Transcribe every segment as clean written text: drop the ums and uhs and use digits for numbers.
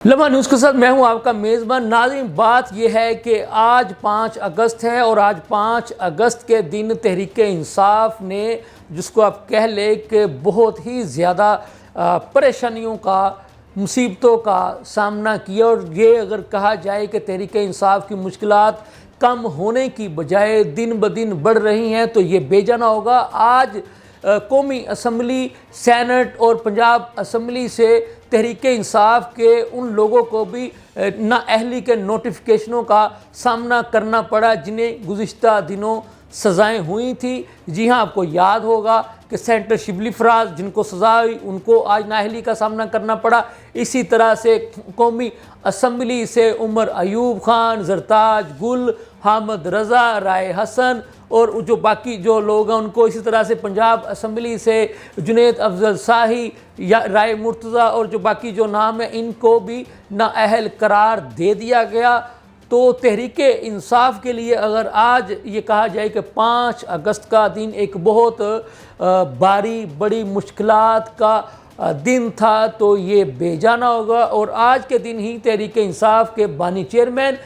लम्हा न्यूज़ के साथ मैं हूं आपका मेज़बान नाज़रीन। बात यह है कि आज 5 अगस्त है और आज 5 अगस्त के दिन तहरीक-ए-इंसाफ ने, जिसको आप कह लें कि बहुत ही ज़्यादा परेशानियों का, मुसीबतों का सामना किया। और ये अगर कहा जाए कि तहरीक-ए-इंसाफ की मुश्किलात कम होने की बजाय दिन ब दिन बढ़ रही हैं तो ये बेजाना होगा। आज कौमी असम्बली, सेनेट और पंजाब असम्बली से तहरीक-ए-इंसाफ के उन लोगों को भी नाअहली के नोटिफिकेशनों का सामना करना पड़ा जिन्हें गुज़िश्ता दिनों सज़ाएँ हुई थी। जी हाँ, आपको याद होगा कि सेनेटर शिबली फराज जिनको सज़ा हुई उनको आज नाअहली का सामना करना पड़ा। इसी तरह से कौमी असम्बली से उमर अयूब खान, जरताज गुल, हामिद रज़ा, राय हसन और जो बाकी जो लोग हैं उनको, इसी तरह से पंजाब असम्बली से जुनैद अफजल शाही या राय मुर्तज़ा और जो बाकी जो नाम है इनको भी नाअहल करार दे दिया गया। तो तहरीक-ए-इंसाफ के लिए अगर आज ये कहा जाए कि 5 अगस्त का दिन एक बहुत भारी बड़ी मुश्किलात का दिन था तो ये बेजाना होगा। और आज के दिन ही तहरीक-ए-इंसाफ के बानी चेयरमैन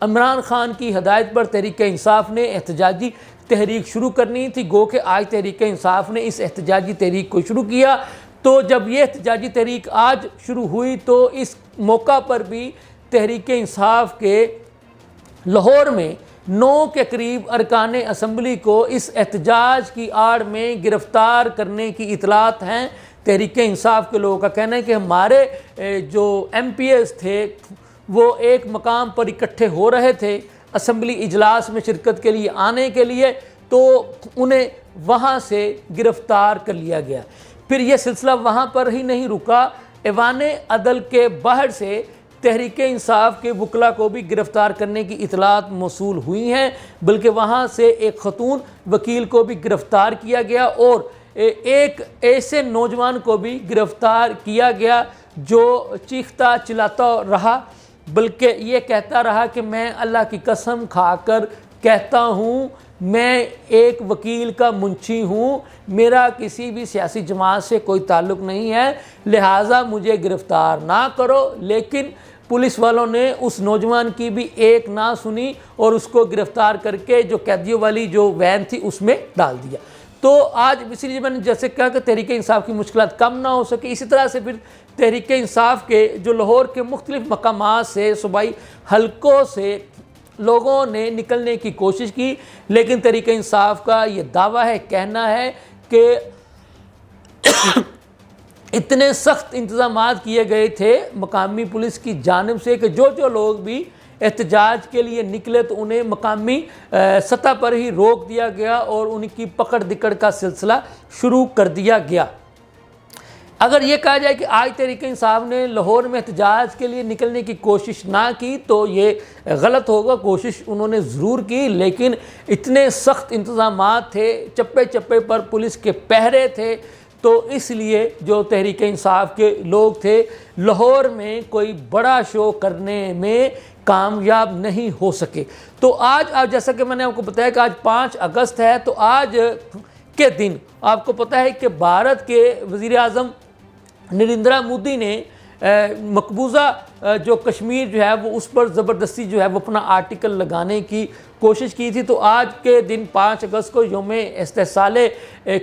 इमरान खान की हदायत पर तहरीक-ए-इंसाफ ने एहतजाजी तहरीक शुरू करनी थी। गो कि आज तहरीक-ए-इंसाफ ने इस एहतजाजी तहरीक को शुरू किया। तो जब ये एहतजाजी तहरीक आज शुरू हुई तो इस मौका पर भी तहरीक-ए-इंसाफ के लाहौर में 9 के करीब अरकान असम्बली को इस एहतजाज की आड़ में गिरफ़्तार करने की इतलात हैं। तहरीक-ए-इंसाफ के लोगों का कहना है कि हमारे जो MPs थे वो एक मकाम पर इकट्ठे हो रहे थे असम्बली इजलास में शिरकत के लिए आने के लिए, तो उन्हें वहाँ से गिरफ़्तार कर लिया गया। फिर यह सिलसिला वहाँ पर ही नहीं रुका, ऐवान अदल के बाहर से तहरीक-ए-इंसाफ के वकला को भी गिरफ़्तार करने की इतलात मौसूल हुई हैं, बल्कि वहाँ से एक ख़तून वकील को भी गिरफ़्तार किया गया और एक ऐसे नौजवान को भी गिरफ़्तार किया गया जो चीखता चिल्लाता रहा, बल्कि ये कहता रहा कि मैं अल्लाह की कसम खाकर कहता हूँ मैं एक वकील का मुंशी हूँ, मेरा किसी भी सियासी जमात से कोई ताल्लुक़ नहीं है, लिहाजा मुझे गिरफ़्तार ना करो। लेकिन पुलिस वालों ने उस नौजवान की भी एक ना सुनी और उसको गिरफ़्तार करके जो कैदियों वाली जो वैन थी उसमें डाल दिया। तो आज इसलिए मैंने जैसे कहा कि तहरीक-ए-इंसाफ की मुश्किलात कम ना हो सके, इसी तरह से फिर तहरीक-ए-इंसाफ के जो लाहौर के मुख्तलिफ़ मकामात से सूबाई हलकों से लोगों ने निकलने की कोशिश की, लेकिन तहरीक-ए-इंसाफ का ये दावा है, कहना है कि इतने सख्त इंतज़ामात किए गए थे मकामी पुलिस की जानिब से कि जो लोग भी एहतजाज के लिए निकले तो उन्हें मकामी सतह पर ही रोक दिया गया और उनकी पकड़ दिकड़ का सिलसिला शुरू कर दिया गया। अगर ये कहा जाए कि आज तहरीक-ए-इंसाफ ने लाहौर में एहतजाज के लिए निकलने की कोशिश ना की तो ये गलत होगा। कोशिश उन्होंने ज़रूर की, लेकिन इतने सख्त इंतज़ामात थे, चप्पे चप्पे पर पुलिस के पहरे थे, तो इसलिए जो तहरीक-ए-इंसाफ के लोग थे लाहौर में कोई बड़ा शो करने में कामयाब नहीं हो सके। तो आज जैसा कि मैंने आपको बताया कि आज 5 अगस्त है, तो आज के दिन आपको पता है कि भारत के वज़ीर आज़म नरेंद्र मोदी ने मकबूजा जो कश्मीर जो है वो उस पर ज़बरदस्ती जो है वो अपना आर्टिकल लगाने की कोशिश की थी। तो आज के दिन 5 अगस्त को यौम इस्तिक़लाल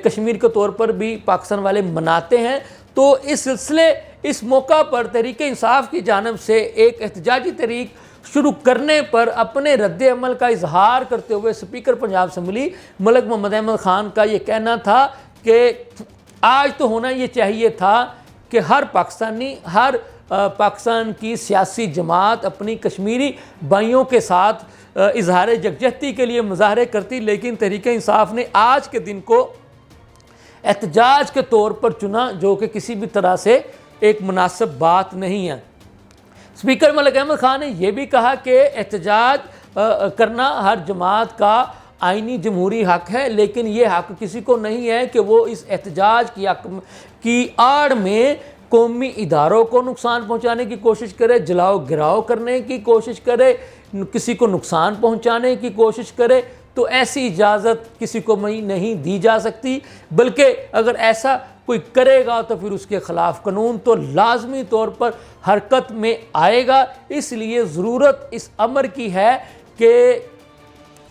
कश्मीर के तौर पर भी पाकिस्तान वाले मनाते हैं। तो इस सिलसिले इस मौका पर तहरीक-ए-इंसाफ की जानिब से एक एहतजाजी तहरीक शुरू करने पर अपने रद्द अमल का इजहार करते हुए स्पीकर पंजाब असम्बली मलिक मोहम्मद अहमद ख़ान का ये कहना था कि आज तो होना ये चाहिए था कि हर पाकिस्तानी, हर पाकिस्तान की सियासी जमात अपनी कश्मीरी भाइयों के साथ इजहार यकजहती के लिए मुजाहरे करती, लेकिन तहरीक-ए-इंसाफ ने आज के दिन को एहतजाज के तौर पर चुना, जो कि किसी भी तरह से एक मुनासिब बात नहीं है। स्पीकर मलिक अहमद ख़ान ने यह भी कहा कि एहतजाज करना हर जमात का आइनी जमहूरी हक़ है, लेकिन ये हक़ किसी को नहीं है कि वो इस एहतजाज की आड़ में कौमी इदारों को नुकसान पहुँचाने की कोशिश करे, जलाओ गिराओ करने की कोशिश करे, किसी को नुकसान पहुँचाने की कोशिश करे। तो ऐसी इजाज़त किसी को नहीं दी जा सकती, बल्कि अगर ऐसा कोई करेगा तो फिर उसके ख़िलाफ़ कानून तो लाजमी तौर पर हरकत में आएगा। इसलिए ज़रूरत इस अमर की है कि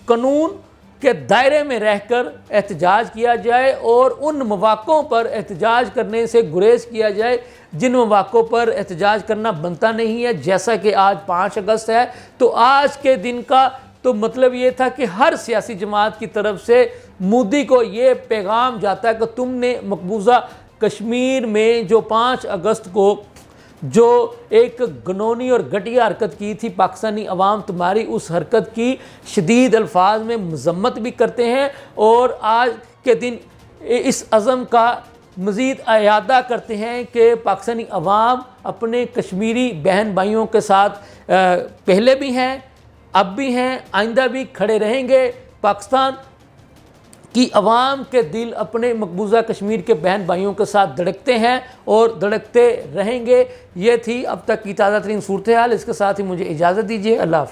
कानून के दायरे में रहकर एहतजाज किया जाए और उन मौक़ों पर एहतजाज करने से गुरेज किया जाए जिन मौक़ों पर एहतजाज करना बनता नहीं है। जैसा कि आज 5 अगस्त है, तो आज के दिन का तो मतलब ये था कि हर सियासी जमात की तरफ से मोदी को ये पैगाम जाता है कि तुमने मकबूजा कश्मीर में जो 5 अगस्त को जो एक घिनौनी और घटिया हरकत की थी पाकिस्तानी अवाम, तुम्हारी उस हरकत की शदीद अल्फाज में मजम्मत भी करते हैं और आज के दिन इस अज़म का मज़ीद अयादा करते हैं कि पाकिस्तानी अवाम अपने कश्मीरी बहन भाइयों के साथ पहले भी हैं, अब भी हैं, आइंदा भी खड़े रहेंगे। पाकिस्तान कि अवाम के दिल अपने मकबूजा कश्मीर के बहन भाइयों के साथ धड़कते हैं और धड़कते रहेंगे। ये थी अब तक की ताज़ा तरीन सूरत हाल। इसके साथ ही मुझे इजाज़त दीजिए। अल्लाह हाफ़िज़।